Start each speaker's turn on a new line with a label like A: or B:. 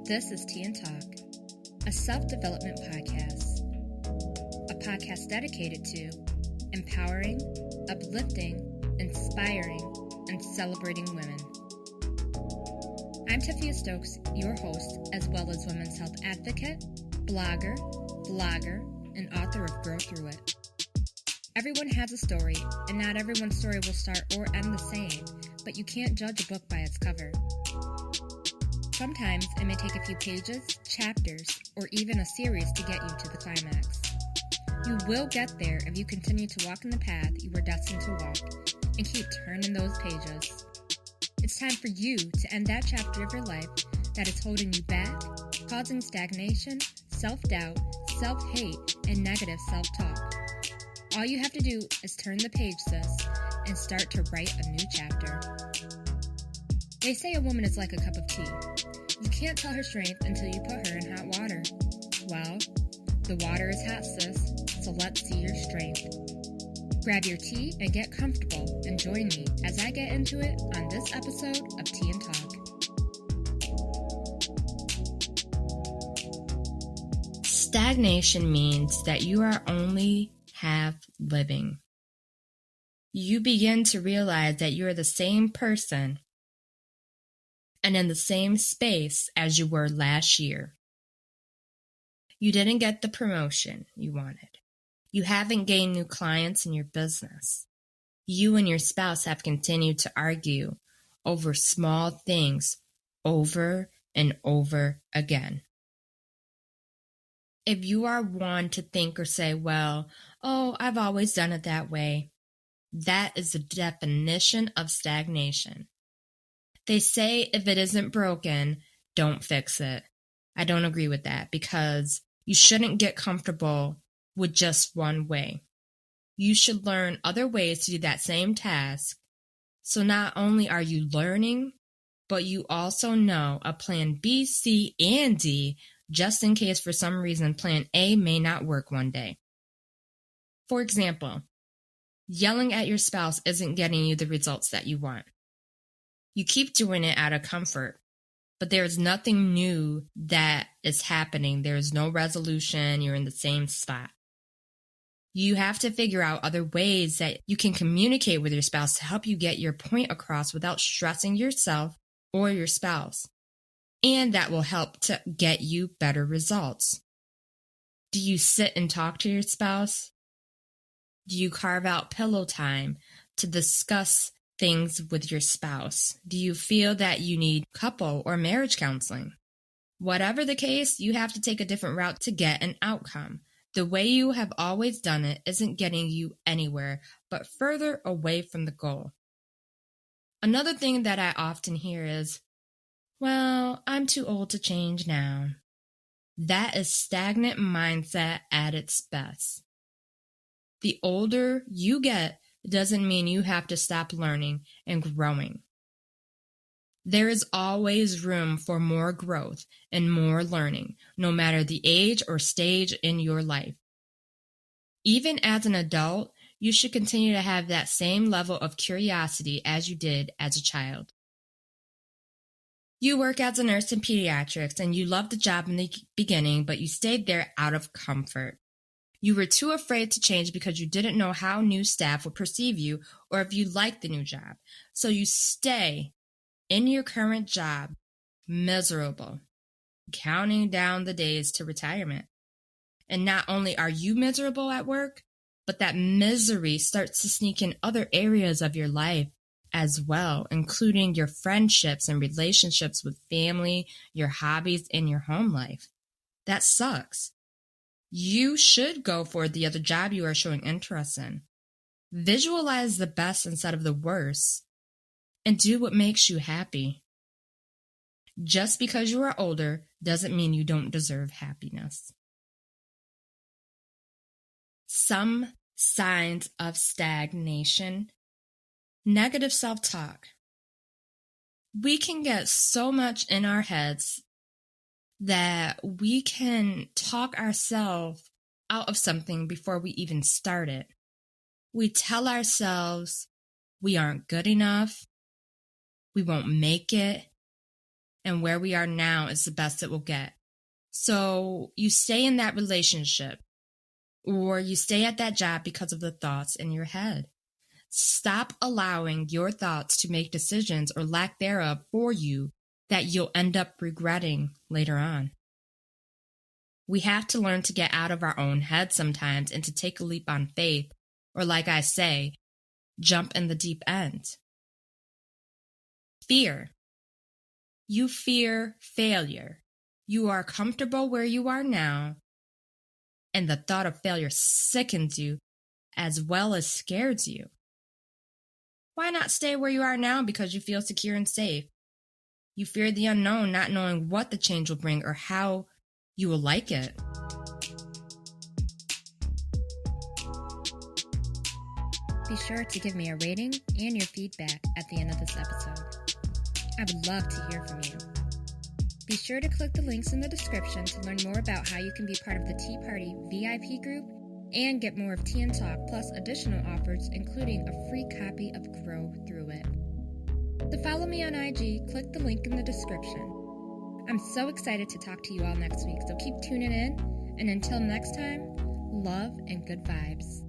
A: This is Tea and Talk, a self-development podcast. A podcast dedicated to empowering, uplifting, inspiring, and celebrating women. I'm Tiffany Stokes, your host, as well as women's health advocate, blogger, vlogger, and author of Grow Through It. Everyone has a story, and not everyone's story will start or end the same, but you can't judge a book by its cover. Sometimes it may take a few pages, chapters, or even a series to get you to the climax. You will get there if you continue to walk in the path you were destined to walk and keep turning those pages. It's time for you to end that chapter of your life that is holding you back, causing stagnation, self-doubt, self-hate, and negative self-talk. All you have to do is turn the page, sis, and start to write a new chapter. They say a woman is like a cup of tea. You can't tell her strength until you put her in hot water. Well, the water is hot, sis, so let's see your strength. Grab your tea and get comfortable and join me as I get into it on this episode of Tea and Talk. Stagnation means that you are only half living. You begin to realize that you are the same person and in the same space as you were last year. You didn't get the promotion you wanted. You haven't gained new clients in your business. You and your spouse have continued to argue over small things over and over again. If you are one to think or say, well, I've always done it that way, that is the definition of stagnation. They say if it isn't broken, don't fix it. I don't agree with that because you shouldn't get comfortable with just one way. You should learn other ways to do that same task. So not only are you learning, but you also know a plan B, C, and D just in case for some reason plan A may not work one day. For example, yelling at your spouse isn't getting you the results that you want. You keep doing it out of comfort, but there's nothing new that is happening. There's no resolution. You're in the same spot. You have to figure out other ways that you can communicate with your spouse to help you get your point across without stressing yourself or your spouse. And that will help to get you better results. Do you sit and talk to your spouse? Do you carve out pillow time to discuss things with your spouse? Do you feel that you need couple or marriage counseling? Whatever the case, you have to take a different route to get an outcome. The way you have always done it isn't getting you anywhere, but further away from the goal. Another thing that I often hear is, well, I'm too old to change now. That is stagnant mindset at its best. The older you get doesn't mean you have to stop learning and growing. There is always room for more growth and more learning, no matter the age or stage in your life. Even as an adult, you should continue to have that same level of curiosity as you did as a child. You work as a nurse in pediatrics and you loved the job in the beginning, but you stayed there out of comfort. You were too afraid to change because you didn't know how new staff would perceive you or if you liked the new job. So you stay in your current job, miserable, counting down the days to retirement. And not only are you miserable at work, but that misery starts to sneak in other areas of your life as well, including your friendships and relationships with family, your hobbies, and your home life. That sucks. You should go for the other job you are showing interest in. Visualize the best instead of the worst, and do what makes you happy. Just because you are older doesn't mean you don't deserve happiness. Some signs of stagnation: negative self-talk. We can get so much in our heads that we can talk ourselves out of something before we even start it. We tell ourselves we aren't good enough, we won't make it, and where we are now is the best it will get. So you stay in that relationship, or you stay at that job because of the thoughts in your head. Stop allowing your thoughts to make decisions or lack thereof for you that you'll end up regretting later on. We have to learn to get out of our own head sometimes and to take a leap on faith, or like I say, jump in the deep end. Fear. You fear failure. You are comfortable where you are now, and the thought of failure sickens you as well as scares you. Why not stay where you are now because you feel secure and safe? You fear the unknown, not knowing what the change will bring or how you will like it. Be sure to give me a rating and your feedback at the end of this episode. I would love to hear from you. Be sure to click the links in the description to learn more about how you can be part of the Tea Party VIP group and get more of Tea and Talk plus additional offers, including a free copy of Grow Through It. To follow me on IG, click the link in the description. I'm so excited to talk to you all next week, so keep tuning in, and until next time, love and good vibes.